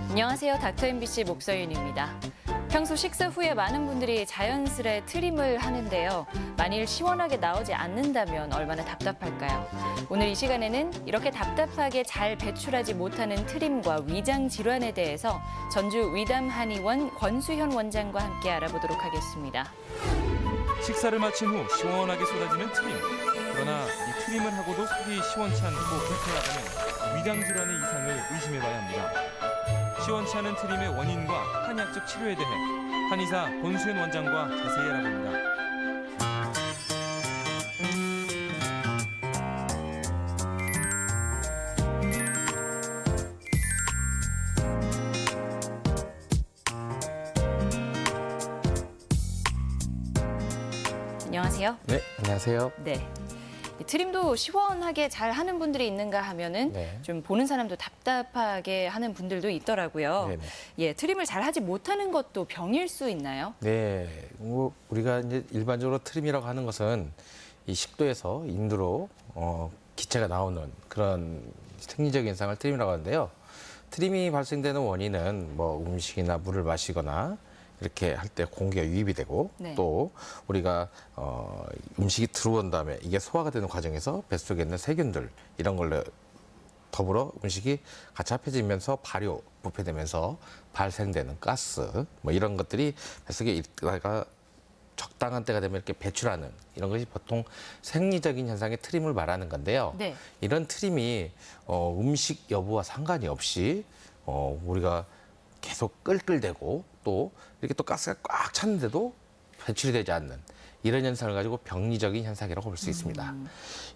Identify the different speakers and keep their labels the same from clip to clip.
Speaker 1: 안녕하세요. 닥터 MBC 목서윤입니다. 평소 식사 후에 많은 분들이 자연스레 트림을 하는데요. 만일 시원하게 나오지 않는다면 얼마나 답답할까요? 오늘 이 시간에는 이렇게 답답하게 잘 배출하지 못하는 트림과 위장 질환에 대해서 전주 위담한의원 권수현 원장과 함께 알아보도록 하겠습니다.
Speaker 2: 식사를 마친 후 시원하게 쏟아지는 트림. 그러나 이 트림을 하고도 속이 시원치 않고 불편하다면 위장 질환의 이상을 의심해봐야 합니다. 시원치 않은 트림의 원인과 한약적 치료에 대해 한의사 권수현 원장과 자세히 알아봅니다.
Speaker 1: 안녕하세요.
Speaker 3: 네, 안녕하세요.
Speaker 1: 네. 이 트림도 시원하게 잘 하는 분들이 있는가 하면은
Speaker 3: 네.
Speaker 1: 좀 보는 사람도 답답하게 하는 분들도 있더라고요.
Speaker 3: 네네.
Speaker 1: 예, 트림을 잘 하지 못하는 것도 병일 수 있나요?
Speaker 3: 네, 우리가 이제 일반적으로 트림이라고 하는 것은 이 식도에서 인두로 기체가 나오는 그런 생리적 현상을 트림이라고 하는데요. 트림이 발생되는 원인은 뭐 음식이나 물을 마시거나 이렇게 할 때 공기가 유입이 되고
Speaker 1: 네.
Speaker 3: 또 우리가 음식이 들어온 다음에 이게 소화가 되는 과정에서 뱃속에 있는 세균들 이런 걸로 더불어 음식이 같이 합해지면서 발효, 부패되면서 발생되는 가스 뭐 이런 것들이 뱃속에 있다가 적당한 때가 되면 이렇게 배출하는 이런 것이 보통 생리적인 현상의 트림을 말하는 건데요.
Speaker 1: 네.
Speaker 3: 이런 트림이 음식 여부와 상관이 없이 우리가 계속 끌끌대고 또 이렇게 또 가스가 꽉 찼는데도 배출이 되지 않는 이런 현상을 가지고 병리적인 현상이라고 볼 수 있습니다.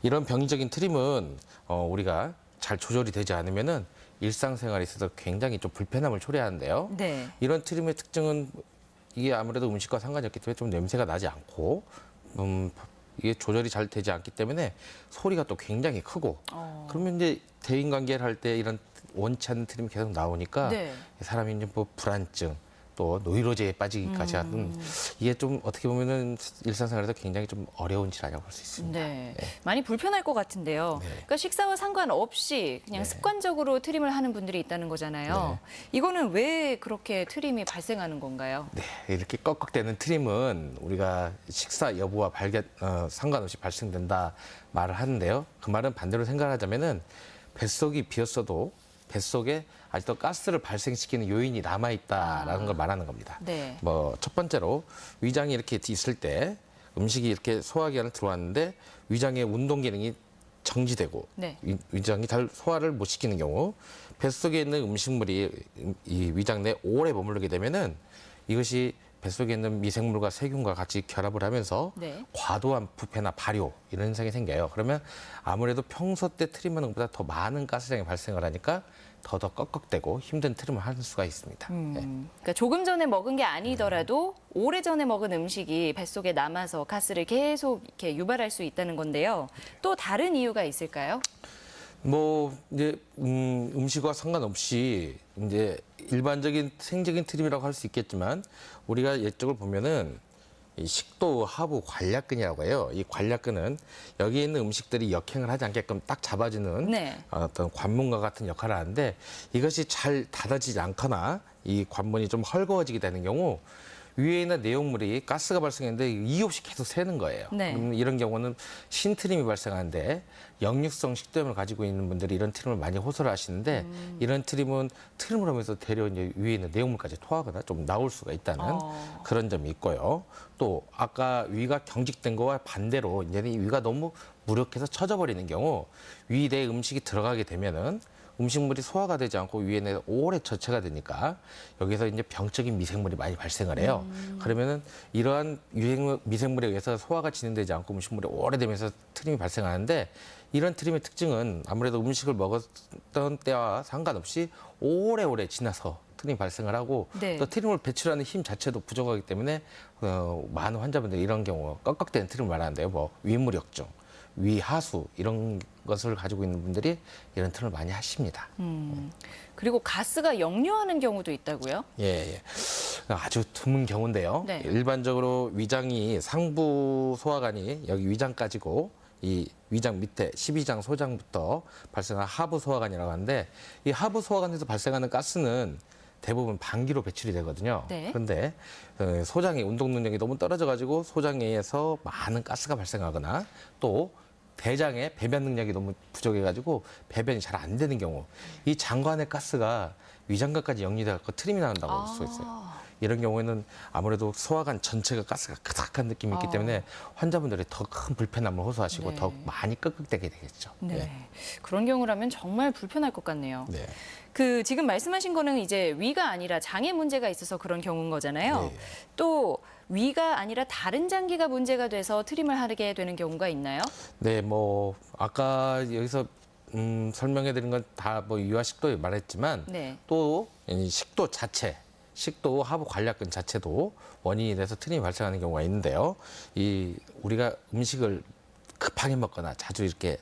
Speaker 3: 이런 병리적인 트림은 우리가 잘 조절이 되지 않으면은 일상생활에 있어서 굉장히 좀 불편함을 초래하는데요.
Speaker 1: 네.
Speaker 3: 이런 트림의 특징은 이게 아무래도 음식과 상관이 없기 때문에 좀 냄새가 나지 않고 이게 조절이 잘 되지 않기 때문에 소리가 또 굉장히 크고 그러면 이제 대인관계를 할 때 이런 원치 않는 트림이 계속 나오니까
Speaker 1: 네.
Speaker 3: 사람이 이제 뭐 불안증 또 노이로제에 빠지기까지 하는 이게 좀 어떻게 보면은 일상생활에서 굉장히 좀 어려운 질환이라고 볼 수 있습니다.
Speaker 1: 네.
Speaker 3: 네.
Speaker 1: 많이 불편할 것 같은데요.
Speaker 3: 네.
Speaker 1: 그러니까 식사와 상관없이 그냥
Speaker 3: 네.
Speaker 1: 습관적으로 트림을 하는 분들이 있다는 거잖아요. 이거는 왜 그렇게 트림이 발생하는 건가요?
Speaker 3: 네, 이렇게 꺽꺽대는 트림은 우리가 식사 여부와 상관없이 발생된다 말을 하는데요. 그 말은 반대로 생각하자면은 뱃속이 비었어도 뱃속에 아직도 가스를 발생시키는 요인이 남아있다라는 걸 말하는 겁니다.
Speaker 1: 네.
Speaker 3: 뭐 첫 번째로 위장이 이렇게 있을 때 음식이 이렇게 소화기관에 들어왔는데 위장의 운동 기능이 정지되고
Speaker 1: 네.
Speaker 3: 위장이 잘 소화를 못 시키는 경우 뱃속에 있는 음식물이 이 위장 내에 오래 머무르게 되면은 이것이 뱃속에 있는 미생물과 세균과 같이 결합을 하면서
Speaker 1: 네.
Speaker 3: 과도한 부패나 발효 이런 현상이 생겨요. 그러면 아무래도 평소 때 트림하는 것보다 더 많은 가스량이 발생을 하니까 더 꺽꺽대고 힘든 트림을 할 수가 있습니다. 네.
Speaker 1: 그러니까 조금 전에 먹은 게 아니더라도 오래 전에 먹은 음식이 뱃속에 남아서 가스를 계속 이렇게 유발할 수 있다는 건데요. 또 다른 이유가 있을까요?
Speaker 3: 뭐 이제 음식과 상관없이 이제 일반적인 생적인 트림이라고 할 수 있겠지만 우리가 예적으로 보면은 이 식도 하부 관략근이라고 해요. 이 관략근은 여기 있는 음식들이 역행을 하지 않게끔 딱 잡아주는
Speaker 1: 네.
Speaker 3: 어떤 관문과 같은 역할을 하는데 이것이 잘 닫아지지 않거나 이 관문이 좀 헐거워지게 되는 경우 위에 있는 내용물이 가스가 발생했는데 이유 없이 계속 새는 거예요.
Speaker 1: 네.
Speaker 3: 그럼 이런 경우는 신트림이 발생하는데 역류성 식도염을 가지고 있는 분들이 이런 트림을 많이 호소를 하시는데 이런 트림은 트림을 하면서 대려 이제 위에 있는 내용물까지 토하거나 좀 나올 수가 있다는 그런 점이 있고요. 또 아까 위가 경직된 거와 반대로 이제는 이 위가 너무 무력해서 처져버리는 경우 위 내에 음식이 들어가게 되면은 음식물이 소화가 되지 않고 위에 오래 저체가 되니까 여기서 이제 병적인 미생물이 많이 발생을 해요. 그러면은 이러한 미생물에 의해서 소화가 진행되지 않고 음식물이 오래되면서 트림이 발생하는데 이런 트림의 특징은 아무래도 음식을 먹었던 때와 상관없이 오래오래 지나서 트림이 발생을 하고
Speaker 1: 네.
Speaker 3: 또 트림을 배출하는 힘 자체도 부족하기 때문에 많은 환자분들이 이런 경우 꺽꺽대는 트림을 말하는데요. 뭐 위무력증, 위하수 이런 것을 가지고 있는 분들이 이런 트림을 많이 하십니다.
Speaker 1: 그리고 가스가 역류하는 경우도 있다고요?
Speaker 3: 예, 예. 아주 드문 경우인데요.
Speaker 1: 네.
Speaker 3: 일반적으로 위장이 상부 소화관이 여기 위장까지고 이 위장 밑에 12장 소장부터 발생한 하부 소화관이라고 하는데 이 하부 소화관에서 발생하는 가스는 대부분 방기로 배출이 되거든요.
Speaker 1: 네.
Speaker 3: 그런데 소장의 운동 능력이 너무 떨어져 가지고 소장에서 많은 가스가 발생하거나 또 대장의 배변 능력이 너무 부족해 가지고 배변이 잘 안 되는 경우 이 장관의 가스가 위장관까지 역류돼 갖고 트림이 나온다고 볼 수가 있어요. 이런 경우에는 아무래도 소화관 전체가 가스가 그닥한 느낌이 있기 때문에 환자분들이 더 큰 불편함을 호소하시고
Speaker 1: 네.
Speaker 3: 더 많이 끄덕대게 되겠죠.
Speaker 1: 네.
Speaker 3: 네.
Speaker 1: 그런 경우라면 정말 불편할 것 같네요.
Speaker 3: 네.
Speaker 1: 그 지금 말씀하신 거는 이제 위가 아니라 장에 문제가 있어서 그런 경우인 거잖아요.
Speaker 3: 네.
Speaker 1: 또 위가 아니라 다른 장기가 문제가 돼서 트림을 하게 되는 경우가 있나요?
Speaker 3: 네, 뭐 아까 여기서 설명해 드린 건 다 뭐 위와 식도에 말했지만
Speaker 1: 네.
Speaker 3: 또 이 식도 자체, 식도 하부 관략근 자체도 원인이 돼서 트림이 발생하는 경우가 있는데요. 이 우리가 음식을 급하게 먹거나 자주 이렇게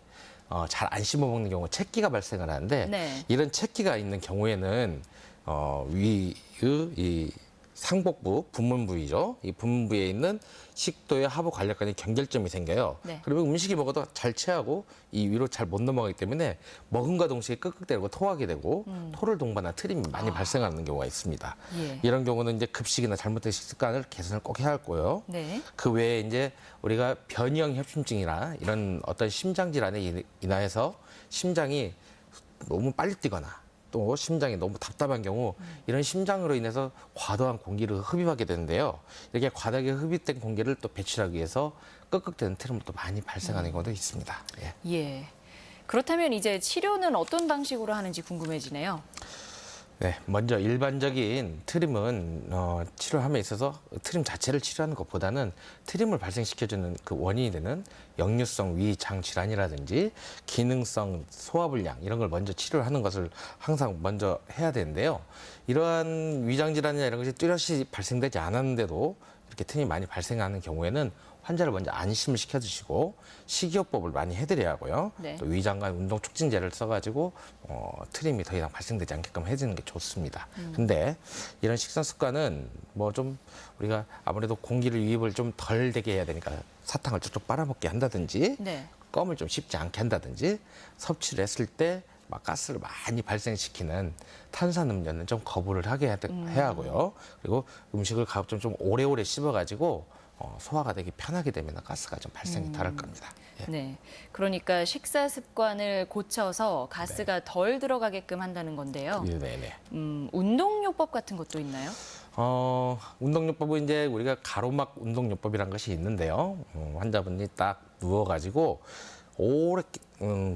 Speaker 3: 잘 안 씹어 먹는 경우 채기가 발생을 하는데
Speaker 1: 네.
Speaker 3: 이런 채기가 있는 경우에는 위의 이 상복부 분문 부위죠. 이 분문 부위에 있는 식도의 하부 관략근에 경결점이 생겨요.
Speaker 1: 네.
Speaker 3: 그러면 음식이 먹어도 잘 체하고 이 위로 잘 못 넘어가기 때문에 먹음과 동시에 끄끄대고 토하게 되고 토를 동반한 트림이 많이 발생하는 경우가 있습니다.
Speaker 1: 예.
Speaker 3: 이런 경우는 이제 급식이나 잘못된 식습관을 개선을 꼭 해야 할 거예요.
Speaker 1: 네.
Speaker 3: 그 외에 이제 우리가 변이형 협심증이나 이런 어떤 심장 질환에 인하여서 심장이 너무 빨리 뛰거나 또 심장이 너무 답답한 경우 이런 심장으로 인해서 과도한 공기를 흡입하게 되는데요. 이렇게 과다하게 흡입된 공기를 또 배출하기 위해서 끄끄대는 트림을 또 많이 발생하는 경우도 있습니다. 예.
Speaker 1: 예. 그렇다면 이제 치료는 어떤 방식으로 하는지 궁금해지네요.
Speaker 3: 네, 먼저 일반적인 트림은 치료함에 있어서 트림 자체를 치료하는 것보다는 트림을 발생시켜주는 그 원인이 되는 역류성 위장 질환이라든지 기능성 소화불량 이런 걸 먼저 치료를 하는 것을 항상 먼저 해야 되는데요. 이러한 위장 질환이나 이런 것이 뚜렷이 발생되지 않았는데도 이렇게 트림이 많이 발생하는 경우에는 환자를 먼저 안심을 시켜주시고 식이요법을 많이 해드려야 하고요.
Speaker 1: 네.
Speaker 3: 또 위장관 운동 촉진제를 써가지고 트림이 더 이상 발생되지 않게끔 해주는 게 좋습니다. 근데 이런 식사 습관은 뭐 좀 우리가 아무래도 공기를 유입을 좀 덜 되게 해야 되니까 사탕을 쪽쪽 빨아먹게 한다든지
Speaker 1: 네.
Speaker 3: 껌을 좀 씹지 않게 한다든지 섭취를 했을 때 막 가스를 많이 발생시키는 탄산음료는 좀 거부를 하게 해야 하고요. 그리고 음식을 가급적 좀 오래오래 씹어가지고 소화가 되기 편하게 되면 가스가 좀 발생이 덜할 겁니다. 예.
Speaker 1: 네. 그러니까 식사 습관을 고쳐서 가스가 덜 들어가게끔 한다는 건데요.
Speaker 3: 네네.
Speaker 1: 운동요법 같은 것도 있나요?
Speaker 3: 운동요법은 이제 우리가 가로막 운동요법이라는 것이 있는데요. 환자분이 딱 누워가지고 오래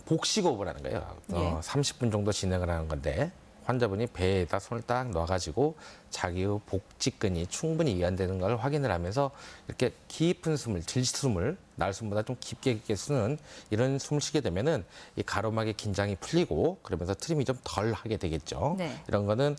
Speaker 3: 복식호흡을 하는 거예요.
Speaker 1: 예.
Speaker 3: 30분 정도 진행을 하는 건데 환자분이 배에다 손을 딱 넣어가지고 자기의 복직근이 충분히 이완되는 걸 확인을 하면서 이렇게 깊은 숨을, 질숨을 날숨보다 좀 깊게 쓰는 이런 숨을 쉬게 되면은 이 가로막의 긴장이 풀리고 그러면서 트림이 좀 덜 하게 되겠죠.
Speaker 1: 네.
Speaker 3: 이런 거는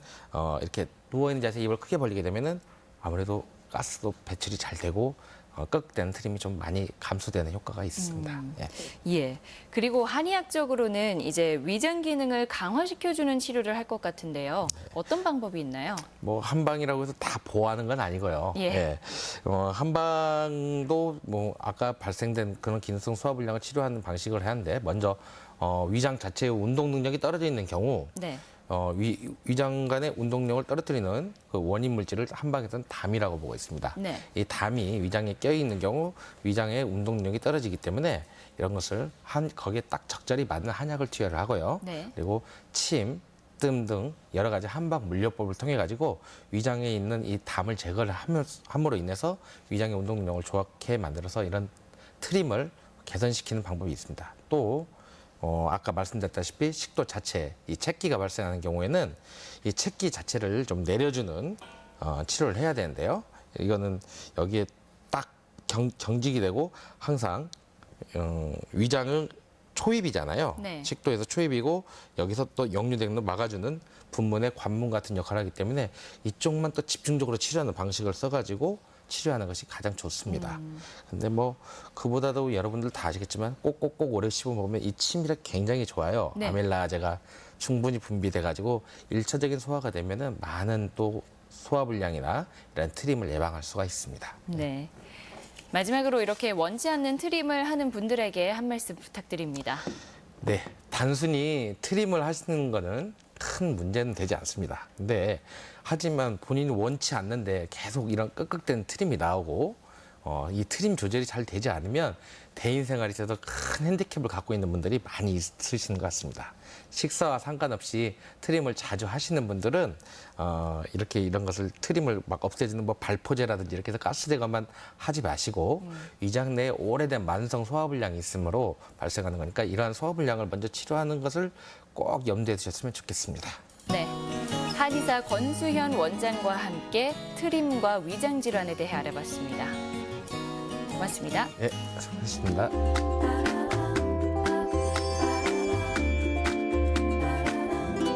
Speaker 3: 이렇게 누워있는 자세에 입을 크게 벌리게 되면은 아무래도 가스도 배출이 잘 되고 끄덕대는 트림이 좀 많이 감소되는 효과가 있습니다. 예.
Speaker 1: 예. 그리고 한의학적으로는 이제 위장 기능을 강화시켜주는 치료를 할 것 같은데요. 어떤 방법이 있나요?
Speaker 3: 뭐 한방이라고 해서 다 보호하는 건 아니고요.
Speaker 1: 예.
Speaker 3: 한방도 뭐 아까 발생된 그런 기능성 소화불량을 치료하는 방식을 하는데 먼저 위장 자체의 운동 능력이 떨어져 있는 경우
Speaker 1: 네.
Speaker 3: 위장 간의 운동력을 떨어뜨리는 그 원인 물질을 한방에서는 담이라고 보고 있습니다.
Speaker 1: 네.
Speaker 3: 이 담이 위장에 껴 있는 경우 위장의 운동력이 떨어지기 때문에 이런 것을 거기에 딱 적절히 맞는 한약을 투여를 하고요.
Speaker 1: 네.
Speaker 3: 그리고 침, 뜸 등 여러 가지 한방 물려법을 통해 가지고 위장에 있는 이 담을 제거를 함으로 인해서 위장의 운동력을 좋게 만들어서 이런 트림을 개선시키는 방법이 있습니다. 또 아까 말씀드렸다시피 식도 자체, 이 채기가 발생하는 경우에는 이 채기 자체를 좀 내려주는 치료를 해야 되는데요. 이거는 여기에 딱 경직이 되고 항상 위장을 초입이잖아요.
Speaker 1: 네.
Speaker 3: 식도에서 초입이고 여기서 또 역류되는 막아주는 분문의 관문 같은 역할을 하기 때문에 이쪽만 또 집중적으로 치료하는 방식을 써가지고 치료하는 것이 가장 좋습니다. 근데 뭐 그보다도 여러분들 다 아시겠지만 꼭꼭꼭 오래 씹어먹으면 이 침이력 굉장히 좋아요.
Speaker 1: 네.
Speaker 3: 아밀라제가 충분히 분비돼가지고 일차적인 소화가 되면은 많은 또 소화불량이나 이런 트림을 예방할 수가 있습니다.
Speaker 1: 네. 마지막으로 이렇게 원치 않는 트림을 하는 분들에게 한 말씀 부탁드립니다.
Speaker 3: 네, 단순히 트림을 하시는 거는 큰 문제는 되지 않습니다. 근데 하지만 본인이 원치 않는데 계속 이런 끄끄댄 트림이 나오고 이 트림 조절이 잘 되지 않으면 대인 생활에 있어서 큰 핸디캡을 갖고 있는 분들이 많이 있으시는 것 같습니다. 식사와 상관없이 트림을 자주 하시는 분들은 이렇게 이런 것을 트림을 막 없애주는 뭐 발포제라든지 이렇게 해서 가스제거만 하지 마시고 위장 내에 오래된 만성 소화불량이 있으므로 발생하는 거니까 이러한 소화불량을 먼저 치료하는 것을 꼭 염두에 두셨으면 좋겠습니다.
Speaker 1: 네. 한의사 권수현 원장과 함께 트림과 위장 질환에 대해 알아봤습니다. 고맙습니다.
Speaker 3: 네, 수고하셨습니다.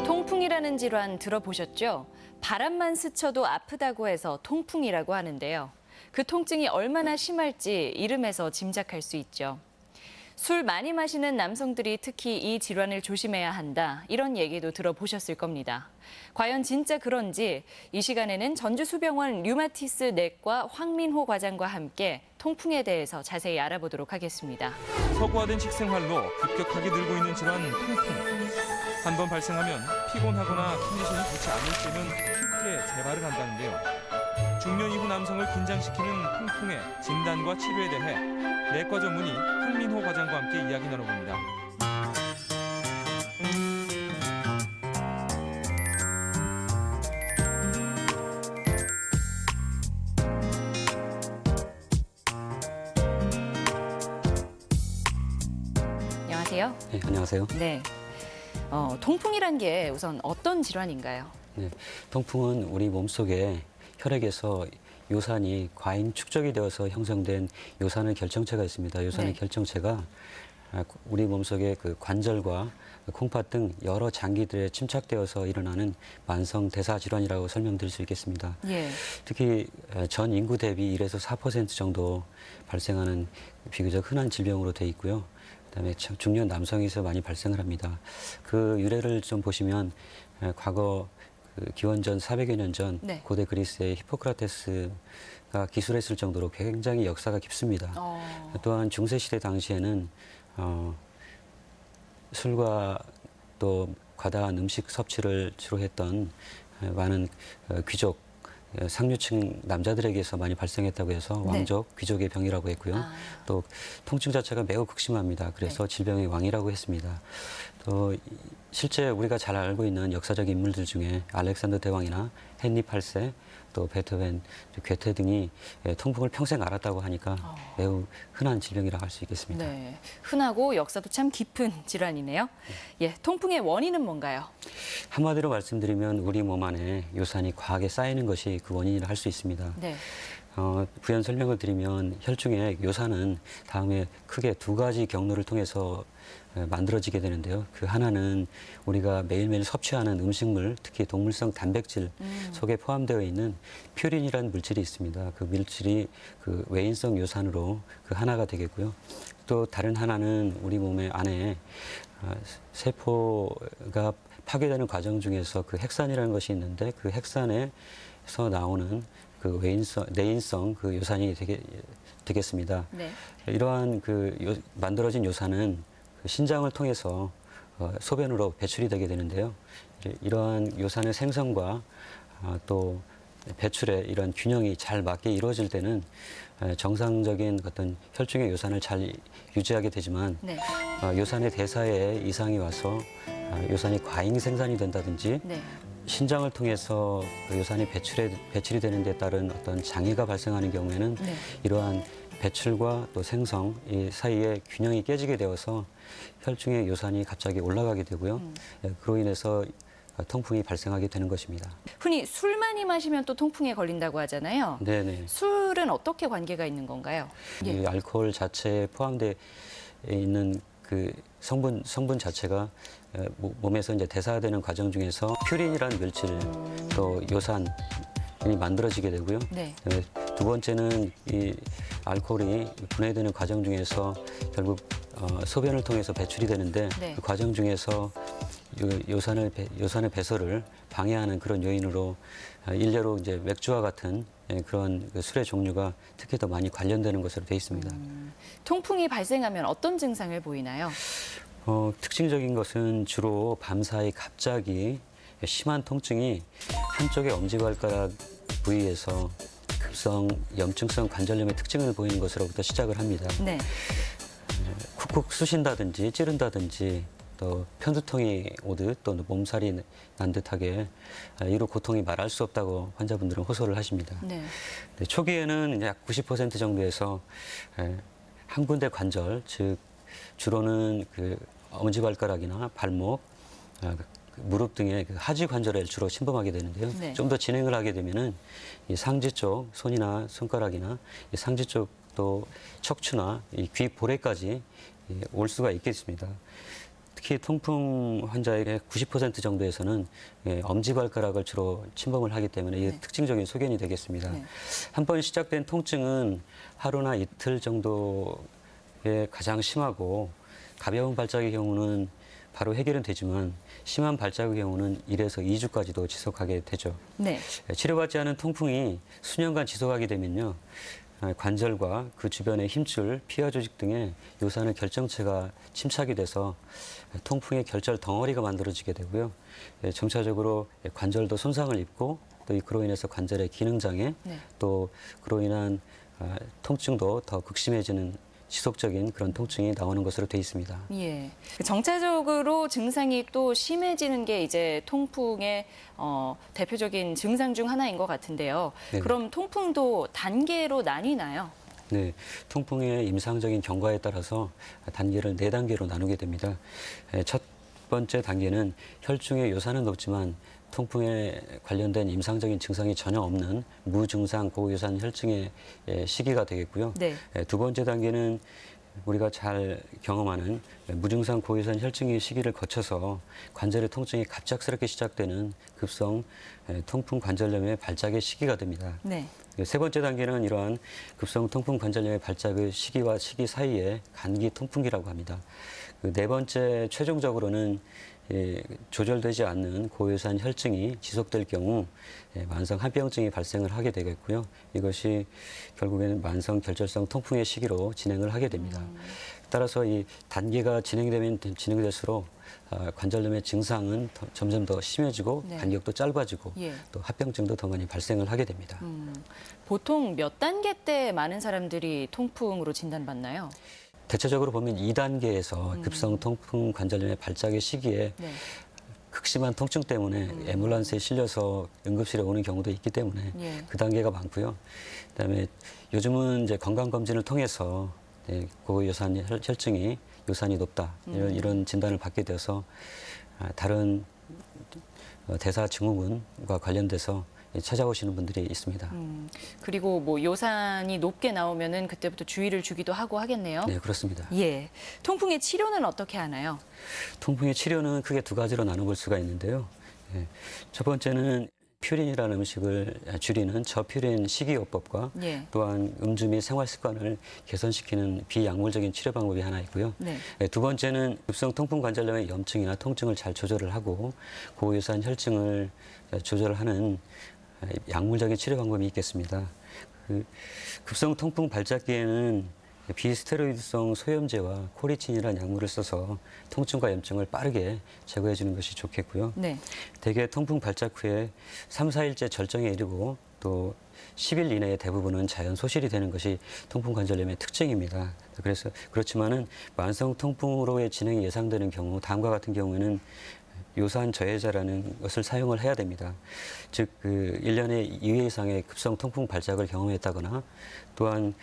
Speaker 1: 통풍이라는 질환 들어보셨죠? 바람만 스쳐도 아프다고 해서 통풍이라고 하는데요. 그 통증이 얼마나 심할지 이름에서 짐작할 수 있죠. 술 많이 마시는 남성들이 특히 이 질환을 조심해야 한다. 이런 얘기도 들어보셨을 겁니다. 과연 진짜 그런지 이 시간에는 전주수병원 류마티스 내과 황민호 과장과 함께 통풍에 대해서 자세히 알아보도록 하겠습니다.
Speaker 2: 서구화된 식생활로 급격하게 늘고 있는 질환 통풍. 한 번 발생하면 피곤하거나 컨디션이 좋지 않을 때는 쉽게 재발을 한다는데요. 중년 이후 남성을 긴장시키는 통풍의 진단과 치료에 대해 내과 전문의 황민호 과장과 함께 이야기 나눠봅니다.
Speaker 1: 안녕하세요.
Speaker 4: 네, 안녕하세요.
Speaker 1: 네. 통풍이란 게 우선 어떤 질환인가요?
Speaker 4: 네, 통풍은 우리 몸속에 혈액에서 요산이 과잉 축적이 되어서 형성된 요산의 결정체가 있습니다. 요산의
Speaker 1: 네.
Speaker 4: 결정체가 우리 몸속의 그 관절과 콩팥 등 여러 장기들에 침착되어서 일어나는 만성 대사 질환이라고 설명드릴 수 있겠습니다.
Speaker 1: 예.
Speaker 4: 특히 전 인구 대비 1에서 4% 정도 발생하는 비교적 흔한 질병으로 돼 있고요. 그다음에 중년 남성에서 많이 발생을 합니다. 그 유래를 좀 보시면 과거 그 기원전 400여 년 전
Speaker 1: 네.
Speaker 4: 고대 그리스의 히포크라테스가 기술했을 정도로 굉장히 역사가 깊습니다. 또한 중세 시대 당시에는 술과 또 과다한 음식 섭취를 주로 했던 많은 귀족 상류층 남자들에게서 많이 발생했다고 해서
Speaker 1: 네.
Speaker 4: 왕족, 귀족의 병이라고 했고요. 또 통증 자체가 매우 극심합니다. 그래서 질병의 왕이라고 했습니다. 또 실제 우리가 잘 알고 있는 역사적 인물들 중에 알렉산더 대왕이나 헨리 8세, 또 베토벤, 괴테 등이 통풍을 평생 앓았다고 하니까 매우 흔한 질병이라고 할 수 있겠습니다.
Speaker 1: 네. 흔하고 역사도 참 깊은 질환이네요. 예, 통풍의 원인은 뭔가요?
Speaker 4: 한마디로 말씀드리면 우리 몸 안에 요산이 과하게 쌓이는 것이 그 원인이라 할 수 있습니다.
Speaker 1: 네.
Speaker 4: 부연 설명을 드리면 혈중의 요산은 다음에 크게 두 가지 경로를 통해서 만들어지게 되는데요. 그 하나는 우리가 매일매일 섭취하는 음식물, 특히 동물성 단백질 속에 포함되어 있는 퓨린이라는 물질이 있습니다. 그 물질이 그 외인성 요산으로 그 하나가 되겠고요. 또 다른 하나는 우리 몸의 안에 세포가 파괴되는 과정 중에서 그 핵산이라는 것이 있는데 그 핵산에서 나오는 그 내인성 그 요산이 되겠습니다.
Speaker 1: 네.
Speaker 4: 이러한 만들어진 요산은 그 신장을 통해서 소변으로 배출이 되게 되는데요. 이러한 요산의 생성과 또 배출의 이런 균형이 잘 맞게 이루어질 때는 정상적인 어떤 혈중의 요산을 잘 유지하게 되지만
Speaker 1: 네.
Speaker 4: 요산의 대사에 이상이 와서 요산이 과잉 생산이 된다든지
Speaker 1: 네.
Speaker 4: 신장을 통해서 그 요산이 배출이 되는 데 따른 어떤 장애가 발생하는 경우에는
Speaker 1: 네.
Speaker 4: 이러한 배출과 또 생성 이 사이에 균형이 깨지게 되어서 혈중의 요산이 갑자기 올라가게 되고요. 그로 인해서 통풍이 발생하게 되는 것입니다.
Speaker 1: 흔히 술 많이 마시면 또 통풍에 걸린다고 하잖아요.
Speaker 4: 네네.
Speaker 1: 술은 어떻게 관계가 있는 건가요?
Speaker 4: 이 알코올 자체에 포함되어 있는 그 성분 자체가 몸에서 이제 대사되는 과정 중에서 퓨린이라는 물질 또 요산이 만들어지게 되고요.
Speaker 1: 네.
Speaker 4: 두 번째는 이 알코올이 분해되는 과정 중에서 결국 소변을 통해서 배출이 되는데
Speaker 1: 네.
Speaker 4: 그 과정 중에서 요산의 배설을 방해하는 그런 요인으로 일례로 이제 맥주와 같은 그런 그 술의 종류가 특히 더 많이 관련되는 것으로 되어 있습니다.
Speaker 1: 통풍이 발생하면 어떤 증상을 보이나요?
Speaker 4: 특징적인 것은 주로 밤사이 갑자기 심한 통증이 한쪽의 엄지발가락 부위에서 급성 염증성 관절염의 특징을 보이는 것으로부터 시작을 합니다.
Speaker 1: 네.
Speaker 4: 쿡쿡 쑤신다든지 찌른다든지 또 편두통이 오듯 또 몸살이 난 듯하게 이로 고통이 말할 수 없다고 환자분들은 호소를 하십니다.
Speaker 1: 네.
Speaker 4: 초기에는 약 90% 정도에서 한 군데 관절, 즉 주로는 그 엄지발가락이나 발목, 무릎 등의 그 하지 관절에 주로 침범하게 되는데요.
Speaker 1: 네.
Speaker 4: 좀 더 진행을 하게 되면은 이 상지 쪽, 손이나 손가락이나 이 상지 쪽 또 척추나 이 귀 볼에까지 올 수가 있겠습니다. 특히 통풍 환자에게 90% 정도에서는 엄지발가락을 주로 침범을 하기 때문에 이게
Speaker 1: 네.
Speaker 4: 특징적인 소견이 되겠습니다.
Speaker 1: 네.
Speaker 4: 한 번 시작된 통증은 하루나 이틀 정도에 가장 심하고 가벼운 발작의 경우는 바로 해결은 되지만 심한 발작의 경우는 1에서 2주까지도 지속하게 되죠.
Speaker 1: 네.
Speaker 4: 치료받지 않은 통풍이 수년간 지속하게 되면요. 관절과 그 주변의 힘줄, 피하 조직 등의 요산의 결정체가 침착이 돼서 통풍의 결절 덩어리가 만들어지게 되고요. 점차적으로 관절도 손상을 입고 또 그로 인해서 관절의 기능장애
Speaker 1: 네.
Speaker 4: 또 그로 인한 통증도 더 극심해지는 지속적인 그런 통증이 나오는 것으로 되어 있습니다.
Speaker 1: 예. 정차적으로 증상이 또 심해지는 게 이제 통풍의 대표적인 증상 중 하나인 것 같은데요.
Speaker 4: 네.
Speaker 1: 그럼 통풍도 단계로 나뉘나요?
Speaker 4: 네, 통풍의 임상적인 경과에 따라서 단계를 4단계로 나누게 됩니다. 첫 번째 단계는 혈중의 요산은 높지만 통풍에 관련된 임상적인 증상이 전혀 없는 무증상 고요산 혈증의 시기가 되겠고요.
Speaker 1: 네.
Speaker 4: 두 번째 단계는 우리가 잘 경험하는 무증상 고요산 혈증의 시기를 거쳐서 관절의 통증이 갑작스럽게 시작되는 급성 통풍 관절염의 발작의 시기가 됩니다.
Speaker 1: 네.
Speaker 4: 세 번째 단계는 이러한 급성 통풍 관절염의 발작의 시기와 시기 사이에 간기 통풍기라고 합니다. 네 번째 최종적으로는 조절되지 않는 고요산 혈증이 지속될 경우 만성 합병증이 발생을 하게 되겠고요. 이것이 결국에는 만성 결절성 통풍의 시기로 진행을 하게 됩니다. 따라서 이 단계가 진행되면 진행될수록 관절염의 증상은 점점 더 심해지고
Speaker 1: 네.
Speaker 4: 간격도 짧아지고
Speaker 1: 예.
Speaker 4: 또 합병증도 더 많이 발생을 하게 됩니다.
Speaker 1: 보통 몇 단계 때 많은 사람들이 통풍으로 진단받나요?
Speaker 4: 대체적으로 보면 2단계에서 급성 통풍 관절염의 발작의 시기에
Speaker 1: 네.
Speaker 4: 극심한 통증 때문에 앰뷸런스에 실려서 응급실에 오는 경우도 있기 때문에
Speaker 1: 예.
Speaker 4: 그 단계가 많고요. 그다음에 요즘은 이제 건강 검진을 통해서 고요산 혈증이 요산이 높다 이런 진단을 받게 되어서 다른 대사 증후군과 관련돼서 찾아오시는 분들이 있습니다.
Speaker 1: 그리고 뭐 요산이 높게 나오면은 그때부터 주의를 주기도 하고 하겠네요.
Speaker 4: 네, 그렇습니다.
Speaker 1: 예. 통풍의 치료는 어떻게 하나요?
Speaker 4: 통풍의 치료는 크게 두 가지로 나눠볼 수가 있는데요. 첫 번째는 퓨린이라는 음식을 줄이는 저퓨린 식이요법과
Speaker 1: 예.
Speaker 4: 또한 음주 및 생활 습관을 개선시키는 비약물적인 치료 방법이 하나 있고요.
Speaker 1: 네.
Speaker 4: 두 번째는 급성 통풍 관절염의 염증이나 통증을 잘 조절을 하고 고요산 혈증을 조절하는 약물적인 치료 방법이 있겠습니다. 급성 통풍 발작기에는 비스테로이드성 소염제와 코리친이라는 약물을 써서 통증과 염증을 빠르게 제거해 주는 것이 좋겠고요.
Speaker 1: 네.
Speaker 4: 대개 통풍 발작 후에 3, 4일째 절정에 이르고 또 10일 이내에 대부분은 자연 소실이 되는 것이 통풍 관절염의 특징입니다. 그래서 그렇지만은 만성 통풍으로의 진행이 예상되는 경우 다음과 같은 경우에는 요산 저해자라는 것을 사용을 해야 됩니다. 즉, 1년에 2회 이상의 급성 통풍 발작을 경험했다거나 또한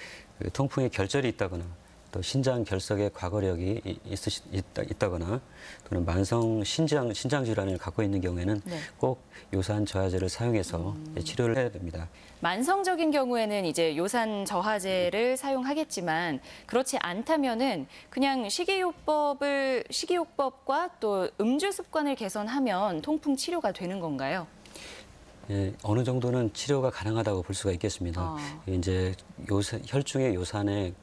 Speaker 4: 통풍에 결절이 있다거나 또 신장 결석의 과거력이 있다거나 또는 만성 신장 질환을 갖고 있는 경우에는
Speaker 1: 네.
Speaker 4: 꼭 요산 저하제를 사용해서 치료를 해야 됩니다.
Speaker 1: 만성적인 경우에는 이제 요산 저하제를 사용하겠지만 그렇지 않다면은 그냥 식이요법과 또 음주 습관을 개선하면 통풍 치료가 되는 건가요?
Speaker 4: 예, 어느 정도는 치료가 가능하다고 볼 수가 있겠습니다. 이제 혈중의 요산의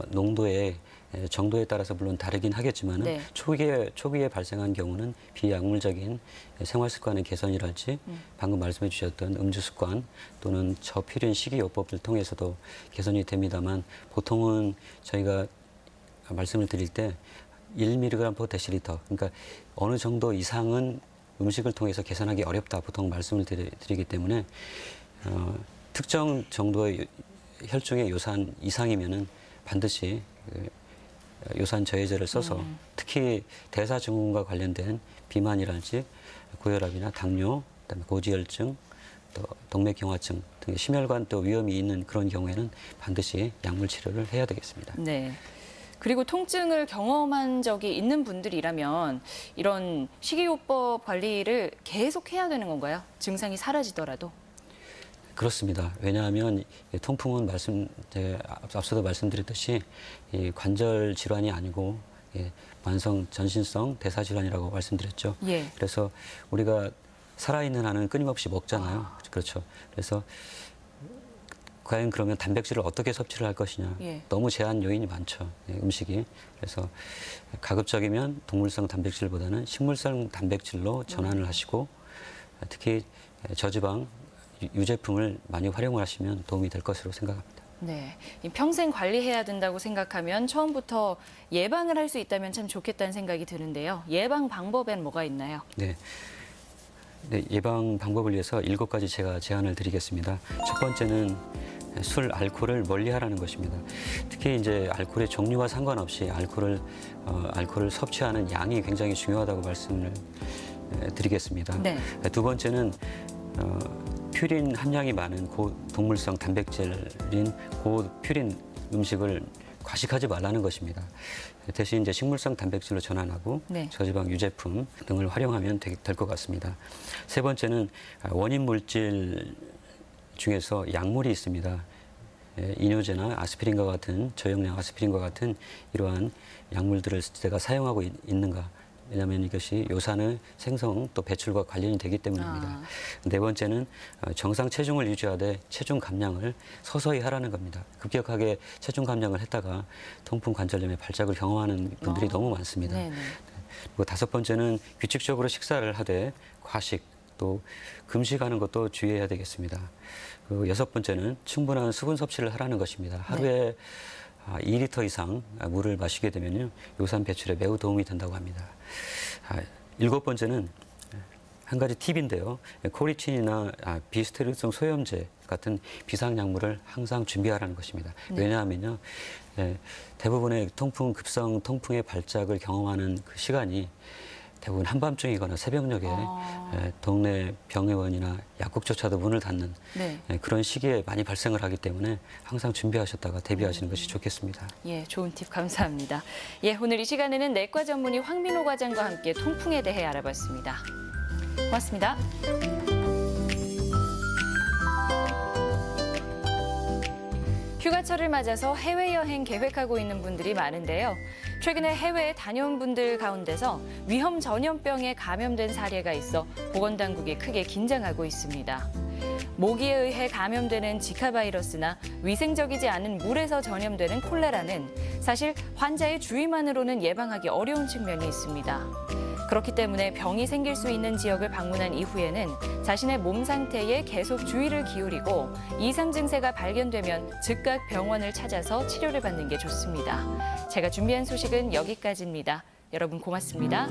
Speaker 4: 농도의 정도에 따라서 물론 다르긴 하겠지만은
Speaker 1: 네.
Speaker 4: 초기에 발생한 경우는 비약물적인 생활 습관의 개선이랄지 방금 말씀해 주셨던 음주 습관 또는 저필인 식이요법을 통해서도 개선이 됩니다만 보통은 저희가 말씀을 드릴 때 1mg/dL 그러니까 어느 정도 이상은 음식을 통해서 개선하기 어렵다 보통 말씀을 드리기 때문에 특정 정도의 혈중의 요산 이상이면은 반드시 요산 저해제를 써서 특히 대사증후군과 관련된 비만이랄지 고혈압이나 당뇨, 그다음에 고지혈증, 또 동맥경화증 등 심혈관 또 위험이 있는 그런 경우에는 반드시 약물 치료를 해야 되겠습니다.
Speaker 1: 네. 그리고 통증을 경험한 적이 있는 분들이라면 이런 식이요법 관리를 계속 해야 되는 건가요? 증상이 사라지더라도?
Speaker 4: 그렇습니다. 왜냐하면 통풍은 앞서도 말씀드렸듯이 이 관절 질환이 아니고 만성 전신성 대사 질환이라고 말씀드렸죠.
Speaker 1: 예.
Speaker 4: 그래서 우리가 살아있는 한은 끊임없이 먹잖아요. 그렇죠. 그래서 과연 그러면 단백질을 어떻게 섭취를 할 것이냐.
Speaker 1: 예.
Speaker 4: 너무 제한 요인이 많죠. 음식이. 그래서 가급적이면 동물성 단백질보다는 식물성 단백질로 전환을 하시고 특히 저지방 유제품을 많이 활용을 하시면 도움이 될 것으로 생각합니다.
Speaker 1: 네. 평생 관리해야 된다고 생각하면 처음부터 예방을 할 수 있다면 참 좋겠다는 생각이 드는데요. 예방 방법엔 뭐가 있나요?
Speaker 4: 네. 네, 예방 방법을 위해서 7가지 제가 제안을 드리겠습니다. 첫 번째는 술, 알코올을 멀리하라는 것입니다. 특히 이제 알코올의 종류와 상관없이 알코올을 섭취하는 양이 굉장히 중요하다고 말씀을 드리겠습니다.
Speaker 1: 네.
Speaker 4: 두 번째는 퓨린 함량이 많은 고동물성 단백질인 고퓨린 음식을 과식하지 말라는 것입니다. 대신 이제 식물성 단백질로 전환하고
Speaker 1: 네.
Speaker 4: 저지방 유제품 등을 활용하면 될 것 같습니다. 세 번째는 원인 물질 중에서 약물이 있습니다. 이뇨제나 아스피린과 같은 저용량 아스피린과 같은 이러한 약물들을 제가 사용하고 있는가? 왜냐하면 이것이 요산의 생성 또 배출과 관련이 되기 때문입니다. 네 번째는 정상 체중을 유지하되 체중 감량을 서서히 하라는 겁니다. 급격하게 체중 감량을 했다가 통풍 관절염의 발작을 경험하는 분들이 너무 많습니다.
Speaker 1: 네네.
Speaker 4: 그리고 다섯 번째는 규칙적으로 식사를 하되 과식 또 금식하는 것도 주의해야 되겠습니다. 그리고 여섯 번째는 충분한 수분 섭취를 하라는 것입니다. 하루에 2리터 이상 물을 마시게 되면요 요산 배출에 매우 도움이 된다고 합니다. 일곱 번째는 한 가지 팁인데요. 코리친이나 비스테로성 소염제 같은 비상약물을 항상 준비하라는 것입니다.
Speaker 1: 네.
Speaker 4: 왜냐하면요 대부분의 급성 통풍의 발작을 경험하는 그 시간이 대부분 한밤중이거나 새벽녘에 동네 병의원이나 약국조차도 문을 닫는
Speaker 1: 네.
Speaker 4: 그런 시기에 많이 발생을 하기 때문에 항상 준비하셨다가 대비하시는 것이 좋겠습니다.
Speaker 1: 예, 좋은 팁 감사합니다. 예, 오늘 이 시간에는 내과 전문의 황민호 과장과 함께 통풍에 대해 알아봤습니다. 고맙습니다. 휴가철을 맞아서 해외여행 계획하고 있는 분들이 많은데요. 최근에 해외에 다녀온 분들 가운데서 위험 전염병에 감염된 사례가 있어 보건당국이 크게 긴장하고 있습니다. 모기에 의해 감염되는 지카 바이러스나 위생적이지 않은 물에서 전염되는 콜레라는 사실 환자의 주의만으로는 예방하기 어려운 측면이 있습니다. 그렇기 때문에 병이 생길 수 있는 지역을 방문한 이후에는 자신의 몸 상태에 계속 주의를 기울이고 이상 증세가 발견되면 즉각 병원을 찾아서 치료를 받는 게 좋습니다. 제가 준비한 소식은 여기까지입니다. 여러분 고맙습니다.